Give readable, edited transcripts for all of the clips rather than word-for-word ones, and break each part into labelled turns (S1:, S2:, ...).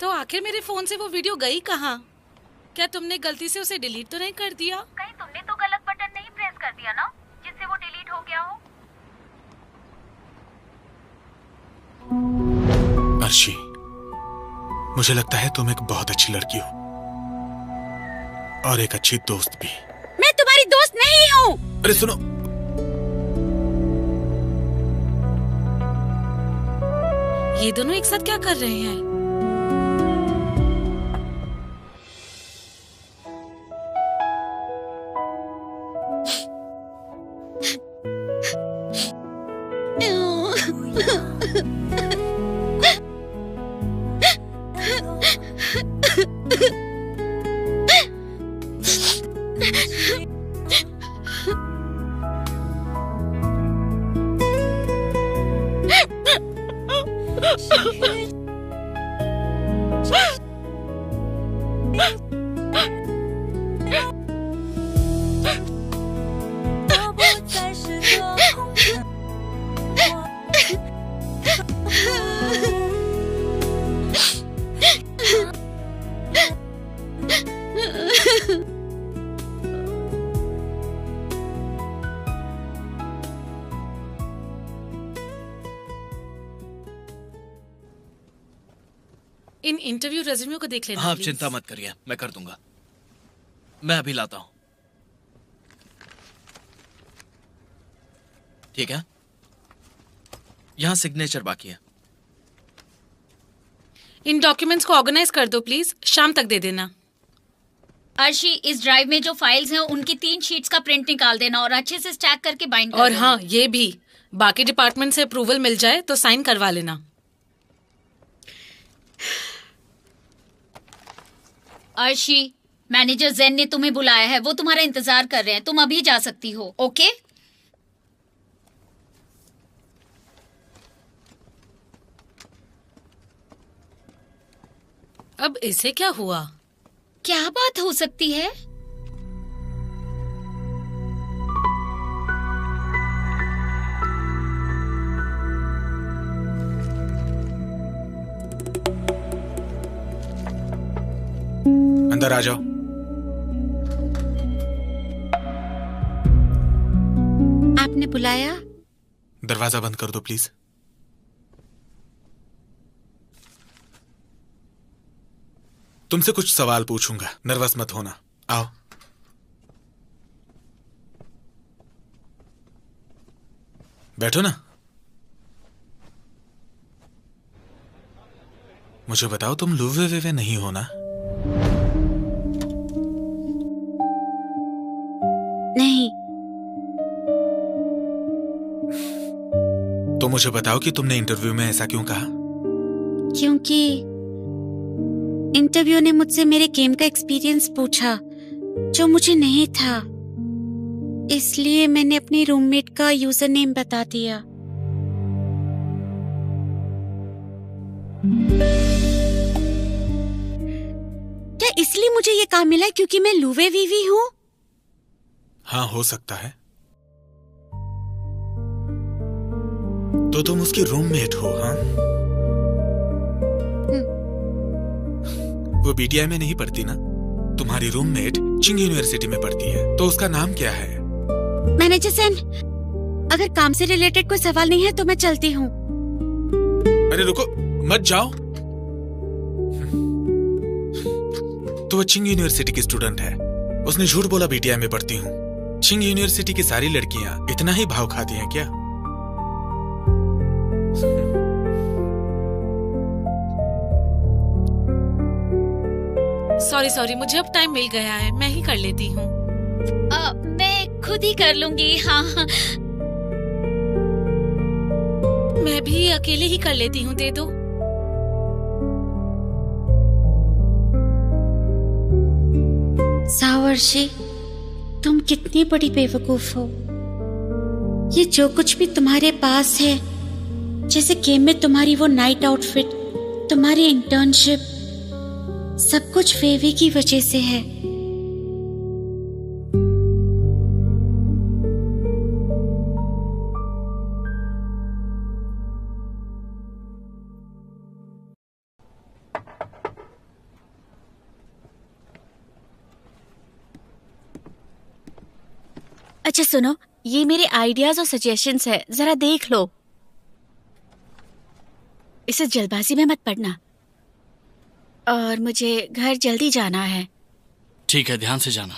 S1: तो आखिर मेरे फोन से वो वीडियो गई कहाँ? क्या तुमने गलती से उसे डिलीट तो नहीं कर दिया?
S2: कहीं तुमने तो गलत बटन नहीं प्रेस कर दिया ना, जिससे वो डिलीट हो गया हो?
S3: अर्शी, मुझे लगता है तुम एक बहुत अच्छी लड़की हो और एक अच्छी दोस्त भी।
S4: मैं तुम्हारी दोस्त नहीं हूँ।
S3: अरे सुनो,
S1: ये दोनों एक साथ क्या कर रहे हैं? इन इंटरव्यू रेज्यूमे को देख लेना।
S5: हाँ,
S1: प्लीज।
S5: चिंता मत करिए, मैं कर दूंगा। मैं अभी लाता हूँ। ठीक है, यहाँ सिग्नेचर बाकी है।
S1: इन डॉक्यूमेंट्स को ऑर्गेनाइज कर दो प्लीज, शाम तक दे देना।
S2: अर्शी, इस ड्राइव में जो फाइल्स हैं उनकी 3 शीट्स का प्रिंट निकाल देना और अच्छे से स्टैक करके बाइंड कर
S1: और
S2: देना।
S1: हाँ, ये भी बाकी डिपार्टमेंट से अप्रूवल मिल जाए तो साइन करवा लेना।
S2: अर्शी, मैनेजर जैन ने तुम्हें बुलाया है, वो तुम्हारा इंतजार कर रहे हैं। तुम अभी जा सकती हो। ओके?
S1: अब इसे क्या हुआ?
S2: क्या बात हो सकती है?
S3: अंदर आ जाओ।
S4: आपने बुलाया?
S3: दरवाजा बंद कर दो प्लीज। तुमसे कुछ सवाल पूछूंगा, नर्वस मत होना। आओ। बैठो ना। मुझे बताओ, तुम लुवे वेवे नहीं हो ना?
S4: नहीं।
S3: तो मुझे बताओ कि तुमने इंटरव्यू में ऐसा क्यों कहा?
S4: क्योंकि इंटरव्यू ने मुझसे मेरे गेम का एक्सपीरियंस पूछा जो मुझे नहीं था, इसलिए मैंने अपने रूममेट का यूजर नेम बता दिया। क्या इसलिए मुझे ये काम मिला क्योंकि मैं लुवे वीवी हूँ?
S3: हाँ, हो सकता है। तो तुम उसकी रूममेट हो? हाँ, वो बीटीआई में नहीं पढ़ती ना? तुम्हारी रूममेट चिंग यूनिवर्सिटी में पढ़ती है, तो उसका नाम क्या है?
S4: मैनेजर सेन, अगर काम से रिलेटेड कोई सवाल नहीं है तो मैं चलती हूँ।
S3: अरे रुको, मत जाओ। तो वो चिंग यूनिवर्सिटी की स्टूडेंट है। उसने झूठ बोला बीटीआई में पढ़ती हूँ। चिंग यूनिवर्सिटी की सारी लड़कियां इतना ही भाव खाती हैं क्या?
S1: सॉरी, मुझे अब टाइम मिल गया है, मैं ही कर लेती हूँ।
S2: मैं खुद ही कर लूंगी। हाँ।
S1: मैं भी अकेले ही कर लेती हूँ, दे दो।
S4: सावर्षी, तुम कितनी बड़ी बेवकूफ हो। ये जो कुछ भी तुम्हारे पास है, जैसे गेम में तुम्हारी वो नाइट आउटफिट, तुम्हारी इंटर्नशिप, सब कुछ वेवी की वजह से है।
S6: अच्छा सुनो, ये मेरे आइडियाज और सजेशंस है, जरा देख लो। इसे जल्दबाजी में मत पढ़ना। और मुझे घर जल्दी जाना है।
S5: ठीक है, ध्यान से जाना।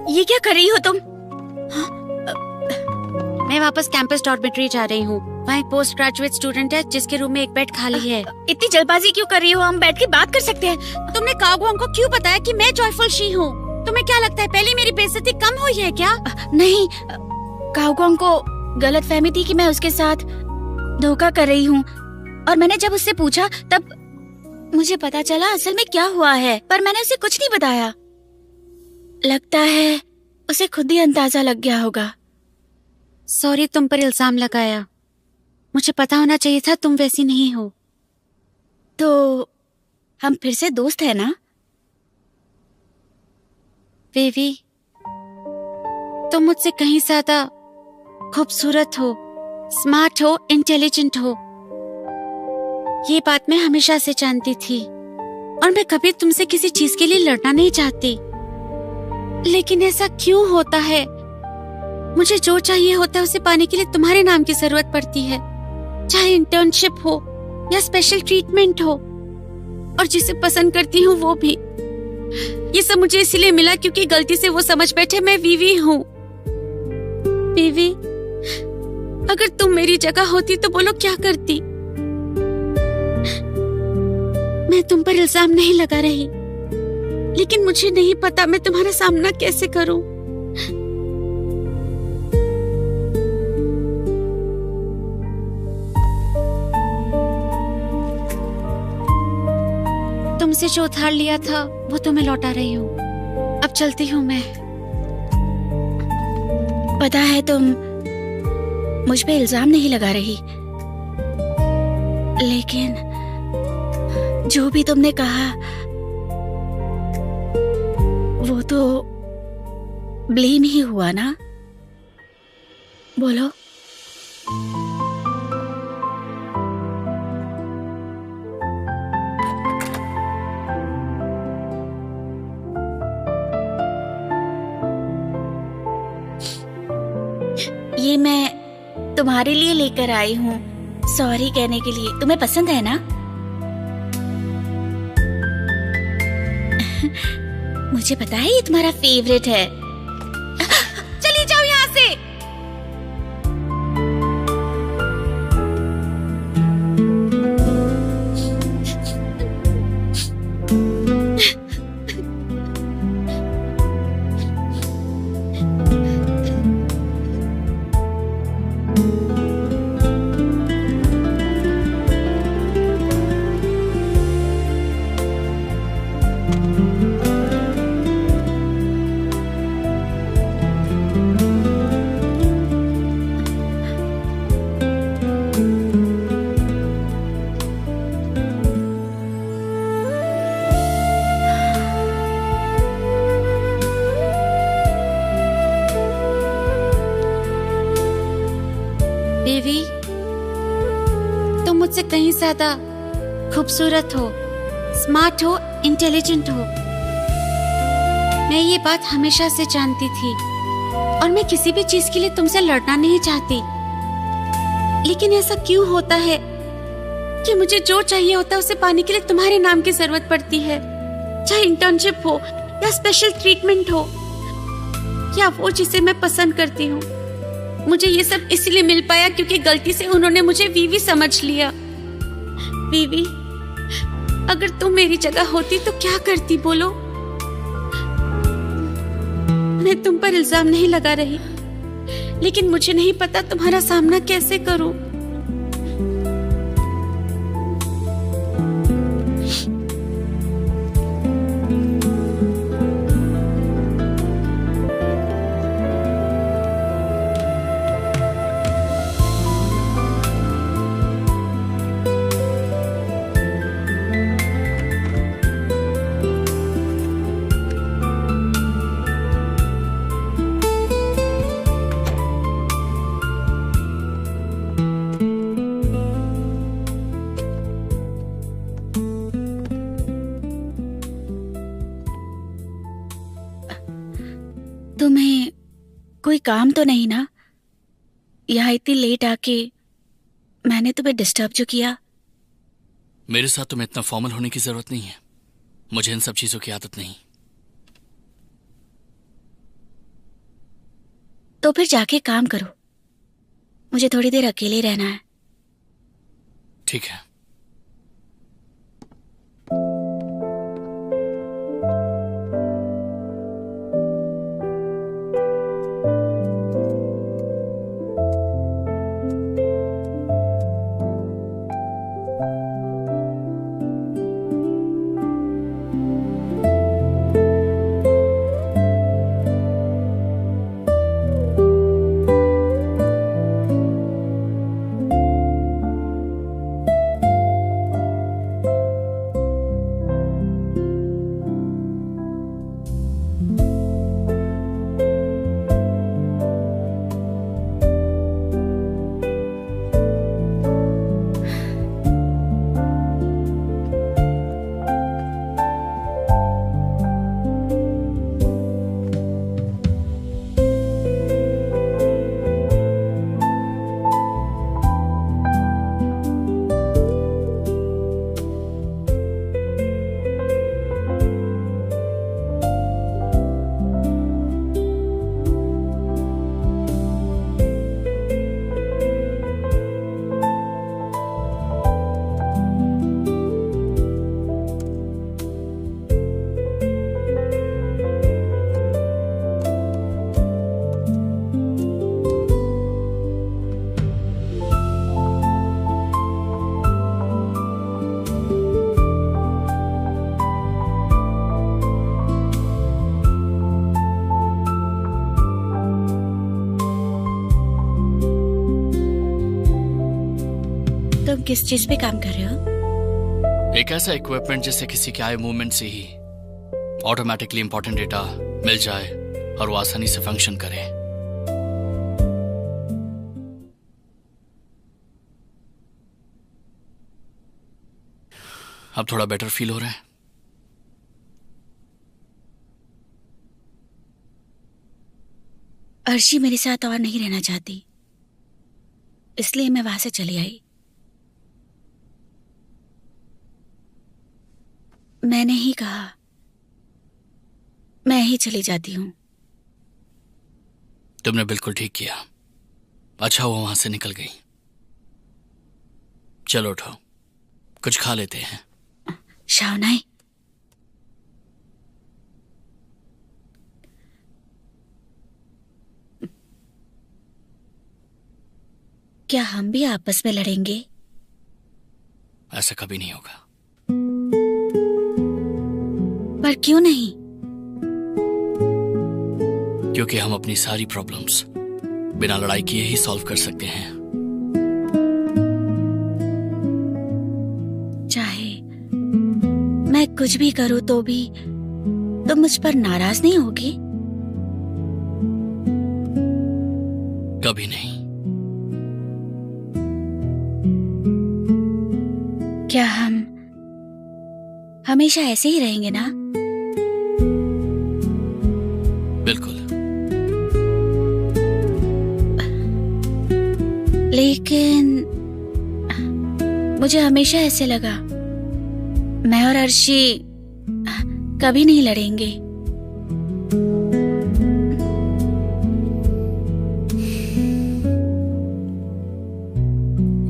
S6: ये क्या कर रही हो तुम?
S4: मैं वापस कैंपस डॉर्मेट्री जा रही हूँ। वहाँ एक पोस्ट ग्रेजुएट स्टूडेंट है जिसके रूम में एक बेड खाली है।
S6: इतनी जल्दबाजी क्यों कर रही हो? हम बैठ के बात कर सकते हैं।
S4: तुमने कागवांग को क्यों बताया कि मैं जॉयफुल शी हूँ? तुम्हें क्या लगता है पहले मेरी बेइज्जती कम हुई है क्या?
S6: नहीं, कागवांग को गलत फहमी थी कि मैं उसके साथ धोखा कर रही हूँ। और मैंने जब उससे पूछा तब मुझे पता चला असल में क्या हुआ है, पर मैंने उसे कुछ नहीं बताया। लगता है उसे खुद ही अंदाजा लग गया होगा।
S4: सॉरी तुम पर इल्जाम लगाया। मुझे पता होना चाहिए था तुम वैसी नहीं हो।
S6: तो हम फिर से दोस्त है ना?
S4: बेबी, तुम मुझसे कहीं ज्यादा खूबसूरत हो, स्मार्ट हो, इंटेलिजेंट हो। ये बात मैं हमेशा से जानती थी और मैं कभी तुमसे किसी चीज के लिए लड़ना नहीं चाहती। लेकिन ऐसा क्यों होता है? मुझे जो चाहिए होता है उसे पाने के लिए तुम्हारे नाम की जरूरत पड़ती है, चाहे इंटर्नशिप हो या स्पेशल ट्रीटमेंट हो। और जिसे पसंद करती हूँ वो भी। ये सब मुझे इसलिए मिला क्योंकि गलती से वो समझ बैठे मैं वीवी हूँ। वीवी, अगर तुम मेरी जगह होती तो बोलो क्या करती? मैं तुम पर इल्जाम नहीं लगा रही, लेकिन मुझे नहीं पता मैं तुम्हारा सामना कैसे करूं। तुमसे जो उधार लिया था वो तो मैं लौटा रही हूँ। अब चलती हूँ मैं।
S6: पता है तुम मुझ पे इल्जाम नहीं लगा रही, लेकिन जो भी तुमने कहा वो तो ब्लेम ही हुआ ना? बोलो। ये मैं तुम्हारे लिए लेकर आई हूँ, सॉरी कहने के लिए। तुम्हें पसंद है ना? मुझे पता है ये तुम्हारा फेवरेट है। चली जाओ यहाँ से।
S4: बेबी, तुम मुझसे कहीं ज्यादा खूबसूरत हो, स्मार्ट हो, इंटेलिजेंट हो। मैं ये बात हमेशा से जानती थी और मैं किसी भी चीज के लिए तुमसे लड़ना नहीं चाहती। लेकिन ऐसा क्यों होता है कि मुझे जो चाहिए होता है उसे पाने के लिए तुम्हारे नाम की जरूरत पड़ती है, चाहे इंटर्नशिप हो या स्पेशल ट्रीटमेंट हो या वो जिसे मैं पसंद करती हूँ। मुझे ये सब इसलिए मिल पाया क्योंकि गलती से उन्होंने मुझे वीवी समझ लिया। वीवी, अगर तुम मेरी जगह होती तो क्या करती? बोलो। मैं तुम पर इल्जाम नहीं लगा रही, लेकिन मुझे नहीं पता तुम्हारा सामना कैसे करूं।
S6: तुम्हें कोई काम तो नहीं ना? यहाँ इतनी लेट आके मैंने तुम्हें डिस्टर्ब जो किया?
S7: मेरे साथ तुम्हें इतना फॉर्मल होने की जरूरत नहीं है। मुझे इन सब चीजों की आदत नहीं।
S6: तो फिर जाके काम करो, मुझे थोड़ी देर अकेले रहना है।
S7: ठीक है।
S6: तुम किस चीज पे काम कर रहे हो?
S7: एक ऐसा इक्विपमेंट जिससे किसी के आई मूवमेंट से ही ऑटोमेटिकली इंपॉर्टेंट डेटा मिल जाए और वो आसानी से फंक्शन करे। अब थोड़ा बेटर फील हो रहा है।
S6: अर्शी मेरे साथ और नहीं रहना चाहती, इसलिए मैं वहां से चली आई। मैंने ही कहा, मैं ही चली जाती हूं।
S7: तुमने बिल्कुल ठीक किया। अच्छा वो वहां से निकल गई। चलो उठो, कुछ खा लेते हैं।
S6: शावनाई, क्या हम भी आपस में लड़ेंगे?
S7: ऐसा कभी नहीं होगा।
S6: पर क्यों नहीं?
S7: क्योंकि हम अपनी सारी प्रॉब्लम्स बिना लड़ाई किए ही सॉल्व कर सकते हैं।
S6: चाहे मैं कुछ भी करूं तो भी तुम मुझ पर नाराज नहीं होगी?
S7: कभी नहीं।
S6: क्या हम हमेशा ऐसे ही रहेंगे ना?
S7: बिल्कुल।
S6: लेकिन मुझे हमेशा ऐसे लगा मैं और अर्शी कभी नहीं लड़ेंगे।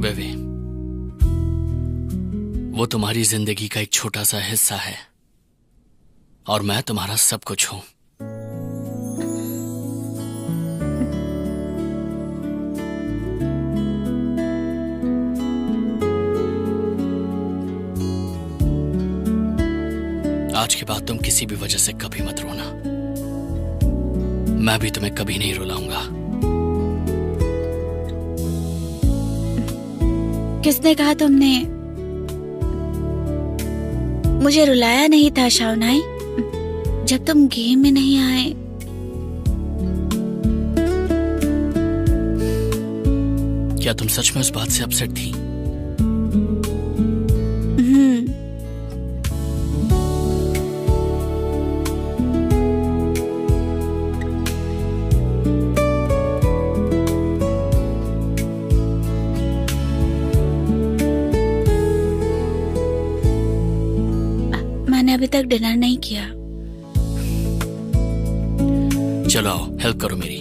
S7: वेवी, वो तुम्हारी जिंदगी का एक छोटा सा हिस्सा है और मैं तुम्हारा सब कुछ हूं। आज के बाद तुम किसी भी वजह से कभी मत रोना। मैं भी तुम्हें कभी नहीं रुलाऊंगा।
S6: किसने कहा तुमने मुझे रुलाया नहीं था शावनाई? जब तुम गेम में नहीं आए
S7: क्या तुम सच में उस बात से अपसेट थी?
S6: तक डिनर नहीं किया।
S7: चलो आओ, हेल्प करो मेरी।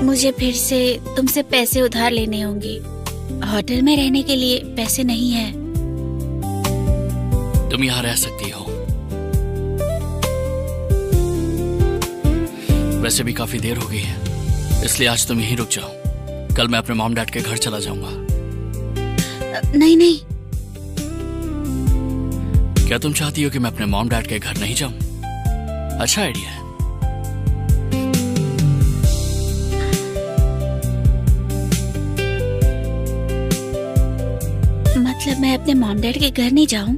S6: मुझे फिर से तुमसे पैसे उधार लेने होंगे। होटल में रहने के लिए पैसे नहीं है।
S7: तुम यहाँ रह सकती हो। वैसे भी काफी देर हो गई है, इसलिए आज तुम यहीं रुक जाओ। कल मैं अपने मॉम डैड के घर चला जाऊंगा।
S6: नहीं नहीं,
S7: क्या तुम चाहती हो कि मैं अपने मॉम डैड के घर नहीं जाऊं? अच्छा आइडिया है।
S6: मतलब मैं अपने मॉम डैड के घर नहीं जाऊं?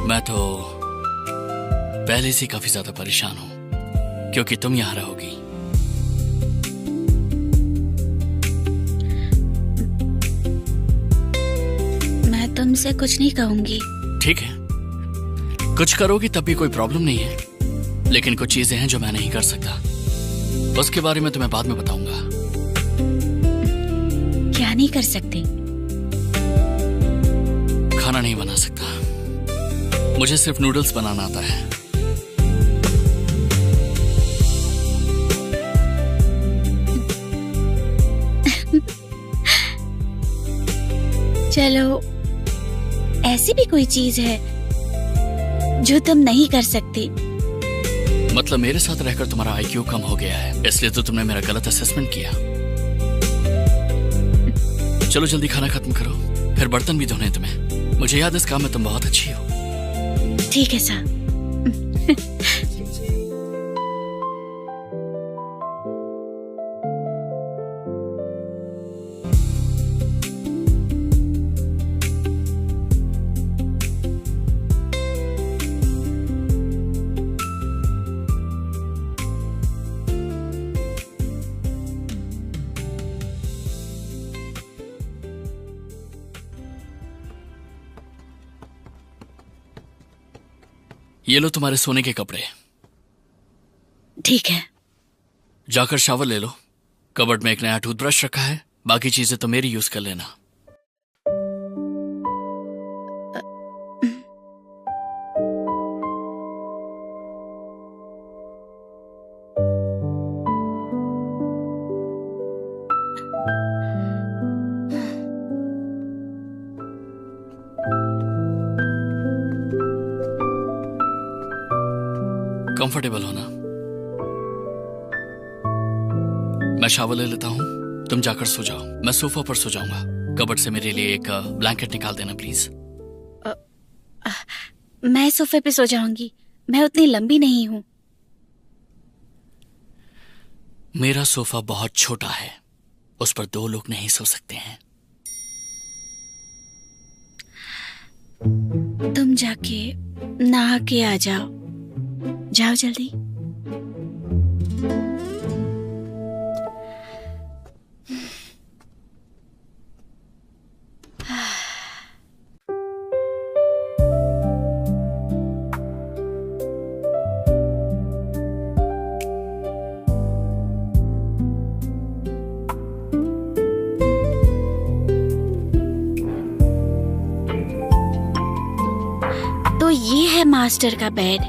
S7: मैं तो पहले से काफी ज्यादा परेशान हूं, क्योंकि तुम यहां रहोगी।
S6: मैं तुमसे कुछ नहीं कहूंगी।
S7: ठीक है, कुछ करोगी तब भी कोई प्रॉब्लम नहीं है, लेकिन कुछ चीजें हैं जो मैं नहीं कर सकता। उसके बारे में तुम्हें बाद में बताऊंगा।
S6: क्या नहीं कर सकते?
S7: खाना नहीं बना सकता, मुझे सिर्फ नूडल्स बनाना आता है।
S6: चलो, ऐसी भी कोई चीज है जो तुम नहीं कर सकती?
S7: मतलब मेरे साथ रहकर तुम्हारा IQ कम हो गया है, इसलिए तो तुमने मेरा गलत असेसमेंट किया। चलो जल्दी खाना खत्म करो, फिर बर्तन भी धोने हैं तुम्हें। मुझे याद है इस काम में तुम बहुत अच्छी हो।
S6: ठीक है सर।
S7: ये लो तुम्हारे सोने के कपड़े।
S6: ठीक है।
S7: जाकर शावर ले लो। कबर्ड में एक नया टूथब्रश रखा है, बाकी चीजें तो मेरी यूज कर लेना। कंफर्टेबल हो ना? मैं शावर ले लेता हूं, तुम जाकर सो जाओ। मैं सोफा पर सो जाऊंगा। कबर्ड से मेरे लिए एक ब्लैंकेट निकाल देना प्लीज।
S6: मैं सोफे पे सो जाऊंगी, मैं उतनी लंबी नहीं हूं।
S7: मेरा सोफा बहुत छोटा है, उस पर 2 लोग नहीं सो सकते हैं।
S6: तुम जाके नहा के आ जाओ। जाओ जल्दी। तो ये है मास्टर का बेड।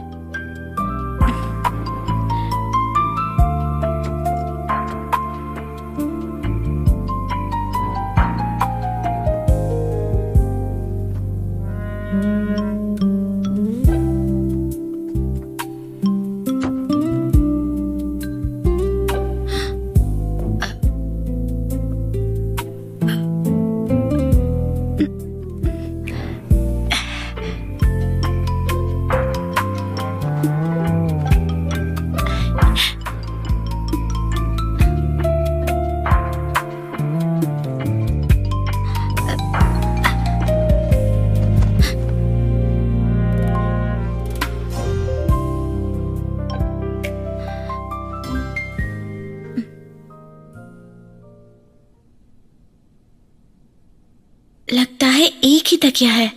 S4: है एक ही तकिया है,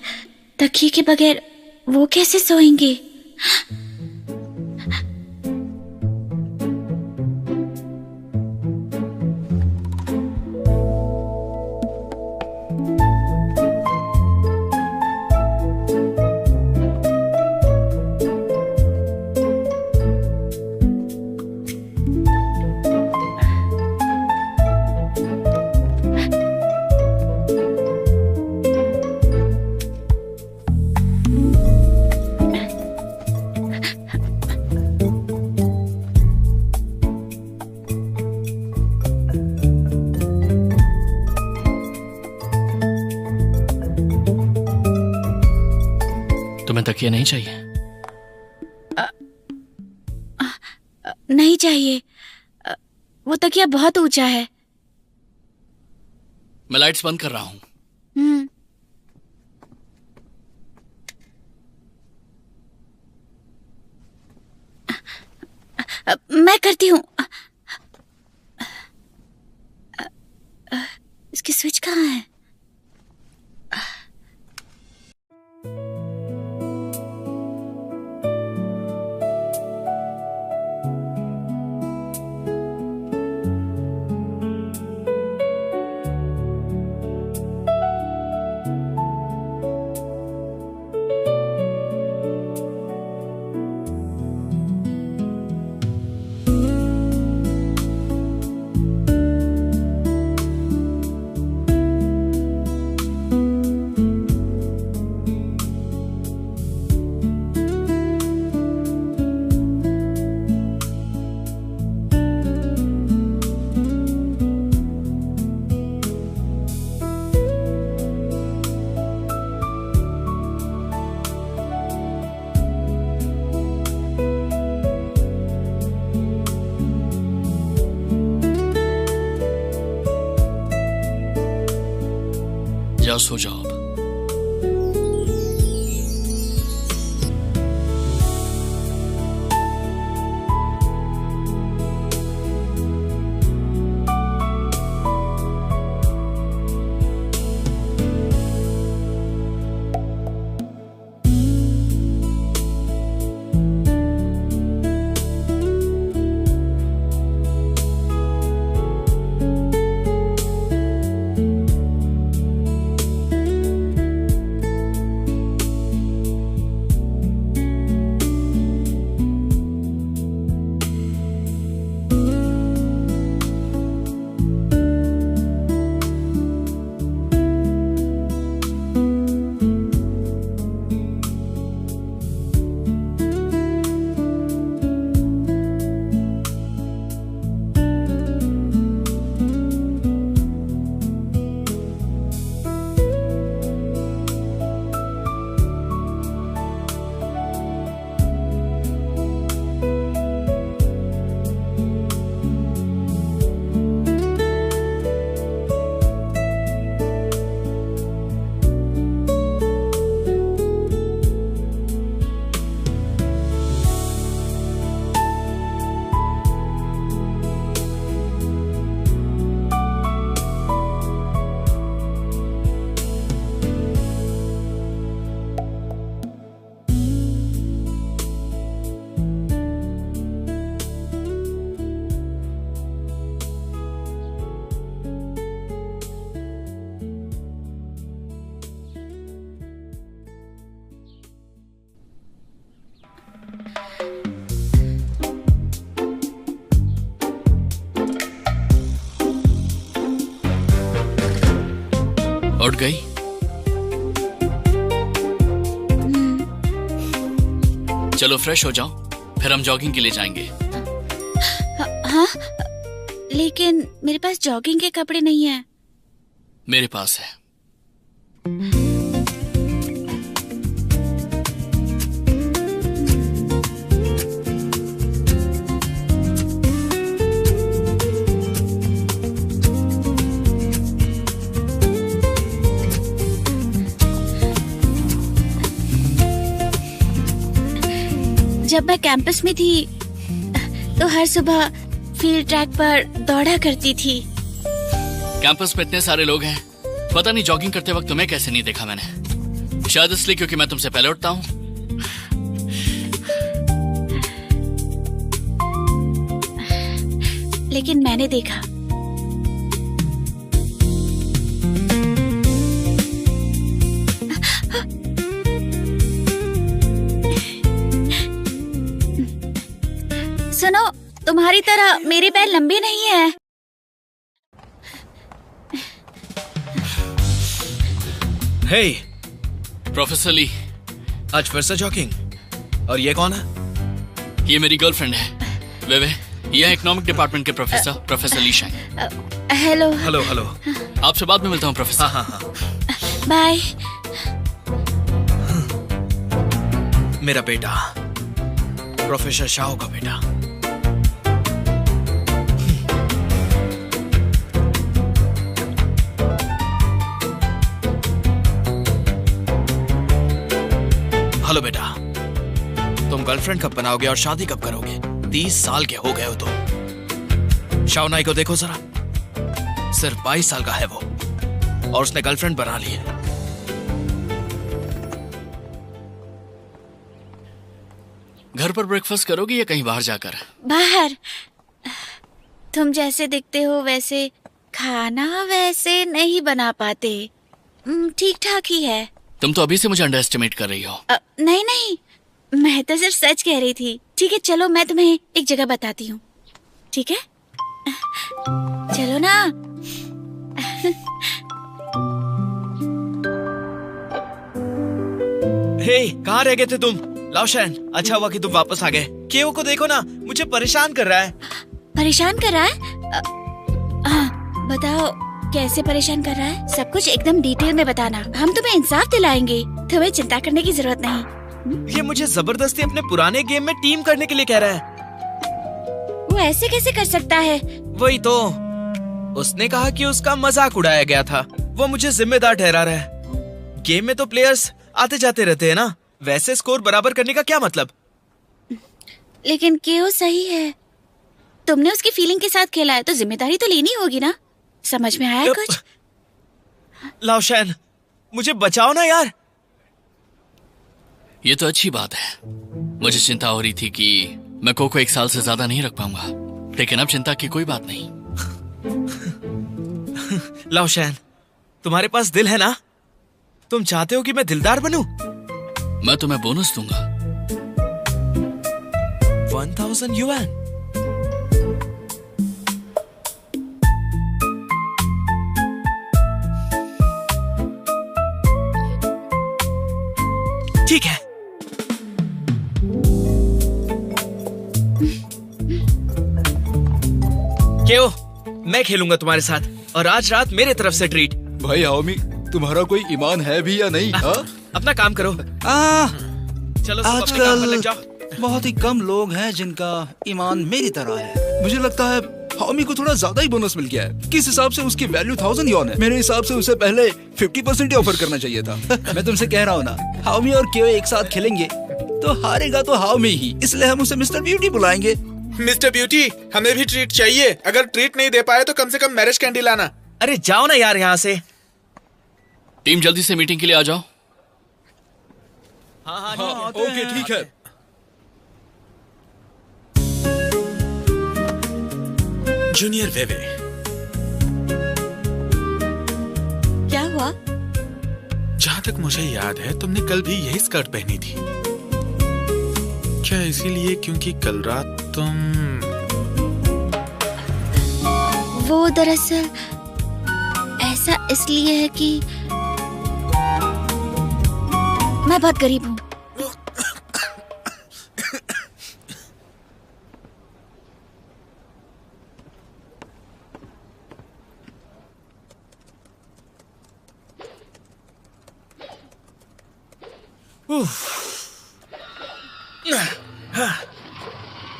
S4: तकिए के बगैर वो कैसे सोएंगे?
S7: तुम्हें तकिया नहीं चाहिए?
S6: नहीं चाहिए, वो तकिया बहुत ऊंचा है।
S7: मैं लाइट्स बंद कर रहा हूं।
S6: मैं करती हूँ। इसकी स्विच कहाँ है?
S7: जाओ सो जाओ अब। उठ गई? चलो फ्रेश हो जाओ, फिर हम जॉगिंग के लिए जाएंगे।
S6: हाँ, लेकिन मेरे पास जॉगिंग के कपड़े नहीं है।
S7: मेरे पास है।
S6: जब मैं कैंपस में थी तो हर सुबह फील्ड ट्रैक पर दौड़ा करती थी।
S7: कैंपस में इतने सारे लोग हैं, पता नहीं जॉगिंग करते वक्त तुम्हें कैसे नहीं देखा मैंने। शायद इसलिए क्योंकि मैं तुमसे पहले उठता हूँ।
S6: लेकिन मैंने देखा। सुनो, तुम्हारी तरह मेरे पैर लंबे नहीं है।
S5: हे,
S7: प्रोफेसर ली,
S5: आज फिर से जॉगिंग? और ये कौन है?
S7: ये मेरी गर्लफ्रेंड है। वे ये इकोनॉमिक डिपार्टमेंट के प्रोफेसर, प्रोफेसर ली शांग।
S6: हेलो।
S5: Hello hello.
S7: आपसे बाद में मिलता हूँ प्रोफेसर।
S5: हाँ हाँ हाँ।
S6: बाय।
S5: मेरा बेटा, प्रोफेसर शाह का बेटा। हेलो बेटा, तुम गर्लफ्रेंड कब बनाओगे और शादी कब करोगे? 30 साल के हो गए हो तुम। शाओनाई को देखो जरा, सिर्फ 22 साल का है वो, और उसने गर्लफ्रेंड बना ली है।
S7: घर पर ब्रेकफास्ट करोगी या कहीं बाहर जाकर?
S6: बाहर। तुम जैसे दिखते हो वैसे खाना वैसे नहीं बना पाते। ठीक ठाक ही है।
S7: तुम तो अभी से मुझे अंडर एस्टिमेट कर रही हो।
S6: नहीं नहीं, मैं तो सिर्फ सच कह रही थी। ठीक है, चलो मैं तुम्हें एक जगह बताती हूँ। ठीक है, चलो ना।
S5: हे, कहाँ रह गए थे तुम? लाओशैन, अच्छा हुआ कि तुम वापस आ गए। केओ को देखो ना, मुझे परेशान कर रहा है।
S6: परेशान कर रहा है? बताओ कैसे परेशान कर रहा है? सब कुछ एकदम डिटेल में बताना, हम तुम्हें इंसाफ दिलाएंगे। तुम्हें चिंता करने की जरूरत नहीं।
S5: ये मुझे जबरदस्ती अपने पुराने गेम में टीम करने के लिए कह रहा है।
S6: वो ऐसे कैसे कर सकता है?
S5: वही तो, उसने कहा कि उसका मजाक उड़ाया गया था। वो मुझे जिम्मेदार ठहरा रहा है। गेम में तो प्लेयर्स आते जाते रहते हैं ना, वैसे स्कोर बराबर करने का क्या मतलब?
S6: लेकिन केओ सही है, तुमने उसकी फीलिंग के साथ खेला है तो जिम्मेदारी तो लेनी होगी ना। समझ में आया कुछ?
S5: लाओशैन, मुझे बचाओ ना यार।
S7: ये तो अच्छी बात है। मुझे चिंता हो रही थी कि मैं को 1 साल से ज्यादा नहीं रख पाऊंगा, लेकिन अब चिंता की कोई बात नहीं।
S5: लाओशैन, तुम्हारे पास दिल है ना? तुम चाहते हो कि मैं दिलदार बनूं?
S7: मैं तुम्हें बोनस दूंगा।
S5: 1000 युआन। ठीक है। केओ, मैं खेलूंगा तुम्हारे साथ, और आज रात मेरे तरफ से ट्रीट।
S8: भाई हाओमी, तुम्हारा कोई ईमान है भी या नहीं?
S5: अपना काम करो। चलो सब अपने काम पर लग जाओ।
S8: बहुत ही कम लोग हैं जिनका ईमान मेरी तरह है। मुझे लगता है हाओमी को थोड़ा ज्यादा ही बोनस मिल गया है। किस हिसाब से उसकी वैल्यू 1000 यॉन है, मेरे हिसाब से उसे पहले 50% ही ऑफर करना चाहिए था। मैं तुमसे कह रहा हूँ ना, हाओमी और केओ एक साथ खेलेंगे तो हारेगा तो हाओमी ही, इसलिए हम उसे मिस्टर ब्यूटी बुलाएंगे।
S3: मिस्टर ब्यूटी, हमें भी ट्रीट चाहिए। अगर ट्रीट नहीं दे पाए तो कम से कम मैरिज कैंडी लाना।
S5: अरे जाओ ना यार यहाँ से।
S7: टीम जल्दी से मीटिंग के लिए आ जाओ।
S5: हाँ,
S8: ओके ठीक है।
S3: जूनियर वेवे,
S6: क्या हुआ?
S3: जहाँ तक मुझे याद है तुमने कल भी यही स्कर्ट पहनी थी। क्या इसीलिए क्योंकि कल रात तुम...
S6: वो दरअसल ऐसा इसलिए है कि मैं बहुत गरीब हूँ।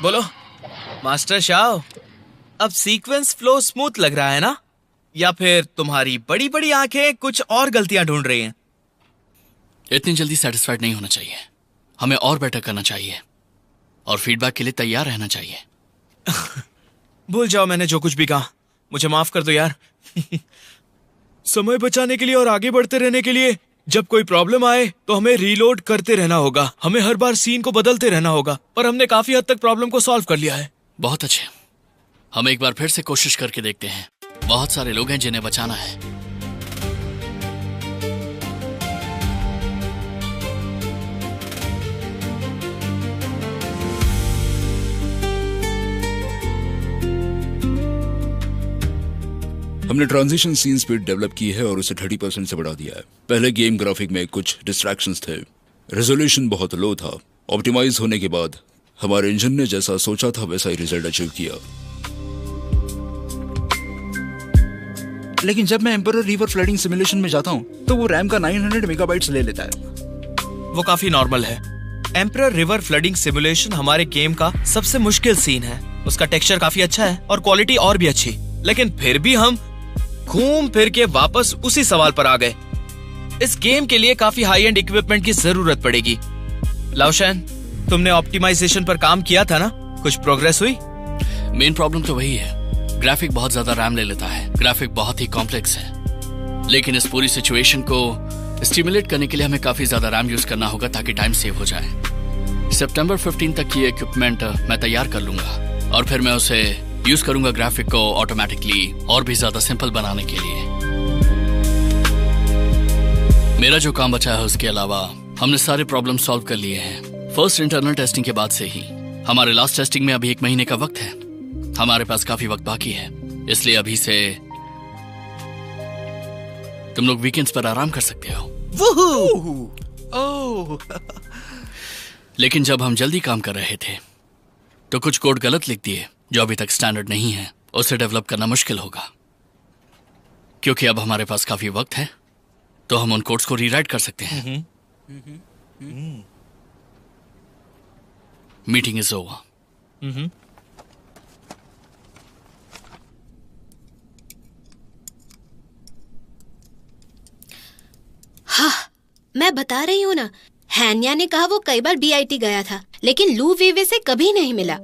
S5: बोलो मास्टर शाओ, अब सीक्वेंस फ्लो स्मूथ लग रहा है ना? या फिर तुम्हारी बड़ी बड़ी आंखें कुछ और गलतियां ढूंढ रही हैं?
S7: इतनी जल्दी सेटिस्फाइड नहीं होना चाहिए, हमें और बेटर करना चाहिए और फीडबैक के लिए तैयार रहना चाहिए।
S5: भूल जाओ मैंने जो कुछ भी कहा, मुझे माफ कर दो यार।
S3: समय बचाने के लिए और आगे बढ़ते रहने के लिए जब कोई प्रॉब्लम आए तो हमें रीलोड करते रहना होगा। हमें हर बार सीन को बदलते रहना होगा, पर हमने काफी हद तक प्रॉब्लम को सॉल्व कर लिया है।
S7: बहुत अच्छे, हम एक बार फिर से कोशिश करके देखते हैं। बहुत सारे लोग हैं जिन्हें बचाना है।
S8: हमने ट्रांजिशन सीन स्पीड डेवलप की है और उसे 30% से बढ़ा दिया है। पहले गेम ग्राफिक में कुछ डिस्ट्रैक्शंस थे, रेजोल्यूशन बहुत लो था। ऑप्टिमाइज होने के बाद हमारे इंजन ने जैसा सोचा था वैसा ही रिजल्ट अचीव किया। लेकिन जब मैं एम्परर रिवर फ्लडिंग सिमुलेशन में जाता हूँ तो वो रैम का 900 मेगाबाइट्स ले लेता है।
S5: वो काफी नॉर्मल है। एम्परर रिवर फ्लडिंग सिमुलेशन हमारे गेम का सबसे मुश्किल सीन है। उसका टेक्सचर काफी अच्छा है और क्वालिटी और भी अच्छी, लेकिन फिर भी हम घूम फिर के वापस उसी सवाल पर आ गए। इस गेम के लिए काफी हाई एंड इक्विपमेंट की जरूरत पड़ेगी। लाओशैन, तुमने ऑप्टिमाइजेशन पर काम किया था ना? कुछ प्रोग्रेस हुई?
S7: मेन प्रॉब्लम तो वही है, ग्राफिक बहुत ज्यादा रैम ले लेता है। ग्राफिक बहुत ही कॉम्प्लेक्स है, लेकिन इस पूरी सिचुएशन को स्टिमुलेट करने के लिए हमें काफी ज्यादा रैम यूज करना होगा ताकि टाइम सेव हो जाए। सितंबर 15 तक की इक्विपमेंट मैं तैयार कर लूंगा और फिर मैं उसे यूज करूंगा ग्राफिक को ऑटोमेटिकली और भी ज्यादा सिंपल बनाने के लिए। मेरा जो काम बचा है उसके अलावा हमने सारे प्रॉब्लम सॉल्व कर लिए हैं। फर्स्ट इंटरनल टेस्टिंग के बाद से ही। हमारे लास्ट टेस्टिंग में अभी 1 महीने का वक्त है। हमारे पास काफी वक्त बाकी है, इसलिए अभी से तुम लोग वीकेंड्स पर आराम कर सकते हो। लेकिन जब हम जल्दी काम कर रहे थे तो कुछ कोड गलत लिख दिए जो अभी तक स्टैंडर्ड नहीं है। उसे डेवलप करना मुश्किल होगा। क्योंकि अब हमारे पास काफी वक्त है तो हम उन कोड्स को रीराइट कर सकते हैं। Meeting is over.
S9: हाँ, मैं बता रही हूँ ना, हैन्या ने कहा वो कई बार बीआईटी गया था लेकिन लू वीवे से कभी नहीं मिला।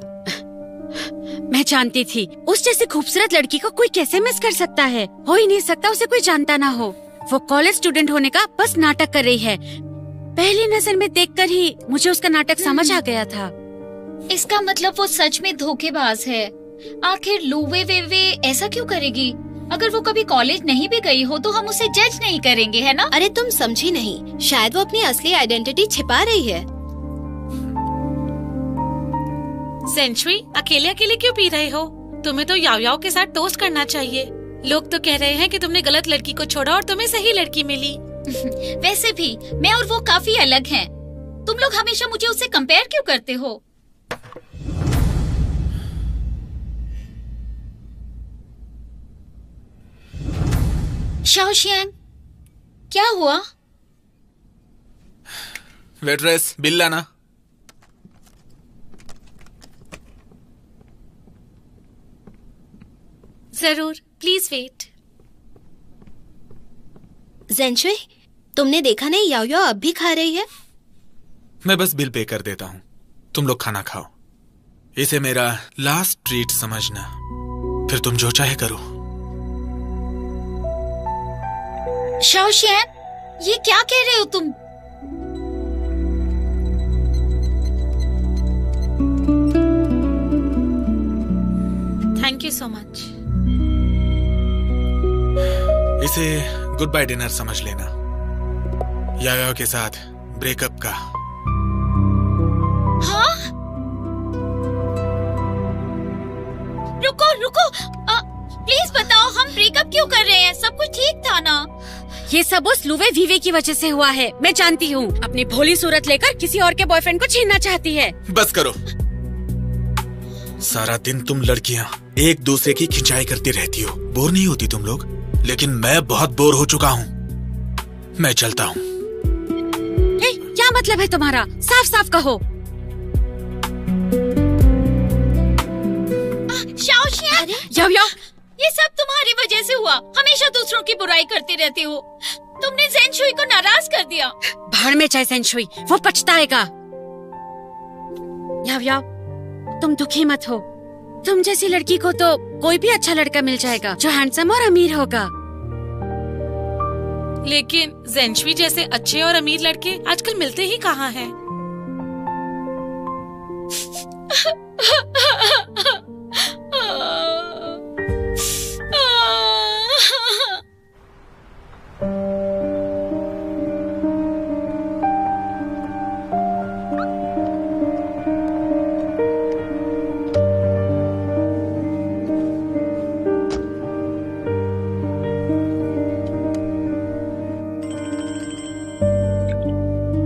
S4: मैं जानती थी उस जैसी खूबसूरत लड़की को कोई कैसे मिस कर सकता है। हो ही नहीं सकता उसे कोई जानता ना हो। वो कॉलेज स्टूडेंट होने का बस नाटक कर रही है। पहली नजर में देखकर ही मुझे उसका नाटक समझ आ गया था।
S2: इसका मतलब वो सच में धोखेबाज है। आखिर लूवे वेवे ऐसा क्यों करेगी? अगर वो कभी कॉलेज नहीं भी गई हो तो हम उसे जज नहीं करेंगे, है ना?
S9: अरे तुम समझी नहीं, शायद वो अपनी असली आइडेंटिटी छिपा रही है।
S1: सेंचुरी, अकेले अकेले क्यों पी रहे हो? तुम्हें तो याओ याओ के साथ टोस्ट करना चाहिए। लोग तो कह रहे हैं कि तुमने गलत लड़की को छोड़ा और तुम्हें सही लड़की मिली।
S2: वैसे भी मैं और वो काफी अलग हैं। तुम लोग हमेशा मुझे उससे कंपेयर क्यों करते हो? शाओशियांग, क्या हुआ?
S3: वेट्रेस, बिल लाना।
S1: जरूर, प्लीज वेट।
S9: ज़ेंशुई, तुमने देखा नहीं याओ याओ अब भी खा रही है?
S3: मैं बस बिल पे कर देता हूँ, तुम लोग खाना खाओ। इसे मेरा लास्ट ट्रीट समझना, फिर तुम जो चाहे करो।
S2: शाओशियांग, ये क्या कह रहे हो तुम?
S1: Thank you so much.
S3: इसे गुड बाय डिनर समझ लेना। याओ के साथ ब्रेकअप का।
S2: हाँ? रुको रुको, प्लीज बताओ हम ब्रेकअप क्यों कर रहे हैं? सब कुछ ठीक था ना?
S4: ये सब उस लुवे वीवे की वजह से हुआ है। मैं जानती हूँ, अपनी भोली सूरत लेकर किसी और के बॉयफ्रेंड को छीनना चाहती है।
S3: बस करो। सारा दिन तुम लड़कियाँ एक दूसरे की खिंचाई करती रहती हो। बोर नहीं होती तुम लोग? लेकिन मैं बहुत बोर हो चुका हूँ। मैं चलता हूँ।
S4: क्या मतलब है तुम्हारा? साफ साफ कहो।
S2: शाओशियांग,
S4: याओ याओ,
S2: ये सब तुम्हारी वजह से हुआ। हमेशा दूसरों की बुराई करती रहती हो। तुमने ज़ेंशुई को नाराज कर दिया।
S4: भाड़ में जाए सेंचुई, वो पछताएगा। याओ याओ, तुम दुखी मत हो। तुम जैसी लड़की को तो कोई भी अच्छा लड़का मिल जाएगा जो हैंडसम और अमीर होगा।
S1: लेकिन जेंशवी जैसे अच्छे और अमीर लड़के आजकल मिलते ही कहाँ हैं।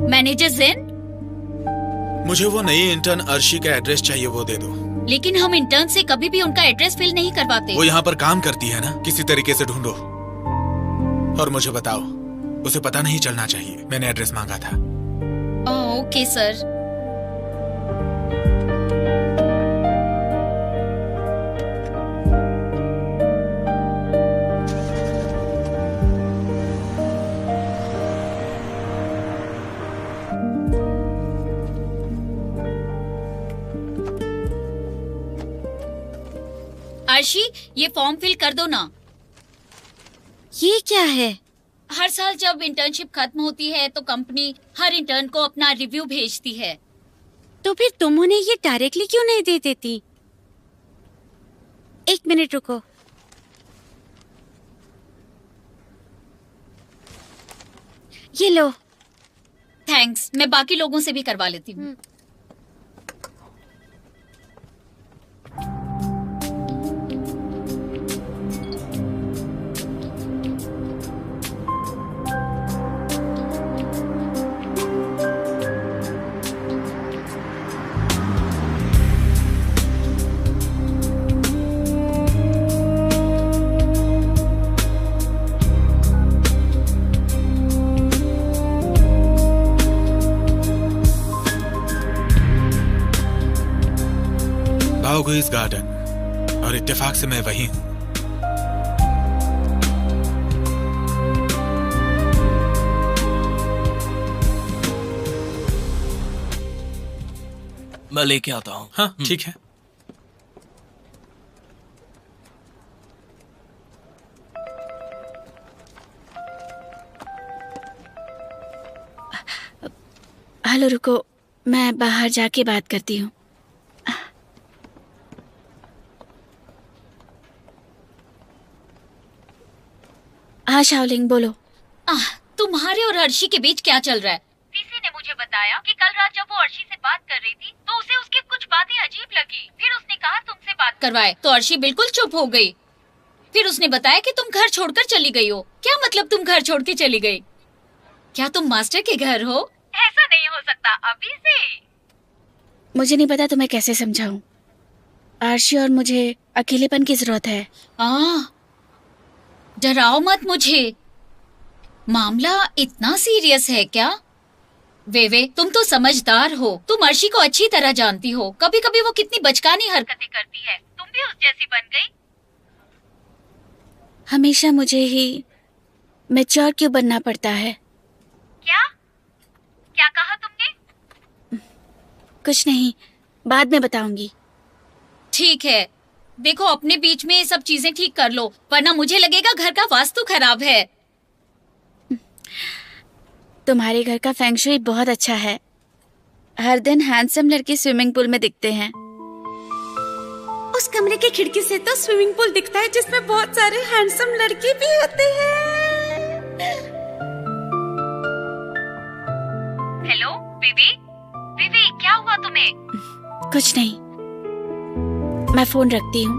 S2: मैनेजर जेन,
S10: मुझे वो नई इंटर्न अर्शी का एड्रेस चाहिए, वो दे दो।
S2: लेकिन हम इंटर्न से कभी भी उनका एड्रेस फिल नहीं करवाते।
S10: वो यहाँ पर काम करती है ना, किसी तरीके से ढूंढो और मुझे बताओ। उसे पता नहीं चलना चाहिए मैंने एड्रेस मांगा था।
S2: Okay sir. अर्शी, ये फॉर्म फिल कर दो ना।
S6: ये क्या है?
S2: हर साल जब इंटर्नशिप खत्म होती है तो कंपनी हर इंटर्न को अपना रिव्यू भेजती है।
S4: तो फिर तुम उन्हें ये डायरेक्टली क्यों नहीं दे देती? एक मिनट रुको। ये लो।
S2: थैंक्स, मैं बाकी लोगों से भी करवा लेती हूँ।
S10: बाओगुइस गार्डन, और इत्तेफाक से मैं वही हूँ।
S5: मैं लेके आता हूँ।
S10: हाँ ठीक है।
S6: हेलो, रुको, मैं बाहर जाके बात करती हूँ। हाँ शाओलिंग, बोलो।
S2: तुम्हारे और अर्शी के बीच क्या चल रहा है? टीसी ने मुझे बताया कि कल रात जब वो अर्शी से बात कर रही थी तो उसे उसकी कुछ बातें अजीब लगी। फिर उसने कहा तुमसे बात करवाए तो अर्शी बिल्कुल चुप हो गई। फिर उसने बताया कि तुम घर छोड़कर चली गई हो। क्या मतलब तुम घर छोड़ के चली गई? क्या तुम मास्टर के घर हो? ऐसा नहीं हो सकता अभी से।
S6: मुझे नहीं पता तुम्हें कैसे समझाऊं। अर्शी और मुझे अकेलेपन की जरूरत है।
S2: डराओ मत मुझे। मामला इतना सीरियस है क्या? वेवे, तुम तो समझदार हो। तुम अर्शी को अच्छी तरह जानती हो। कभी कभी वो कितनी बचकानी हरकतें करती है। तुम भी उस जैसी बन गई।
S6: हमेशा मुझे ही मैच्योर क्यों बनना पड़ता है?
S2: क्या क्या कहा तुमने?
S6: कुछ नहीं, बाद में बताऊंगी।
S2: ठीक है, देखो अपने बीच में ये सब चीजें ठीक कर लो, वरना मुझे लगेगा घर का वास्तु खराब है।
S6: तुम्हारे घर का फेंग शुई बहुत अच्छा है। हर दिन हैंडसम लड़के स्विमिंग पूल में दिखते हैं।
S4: उस कमरे की खिड़की से तो स्विमिंग पूल दिखता है जिसमें बहुत सारे हैंडसम लड़के भी होते हैं।
S2: हेलो बेबी, बेबी क्या हुआ तुम्हें?
S6: कुछ नहीं, मैं फोन रखती हूँ।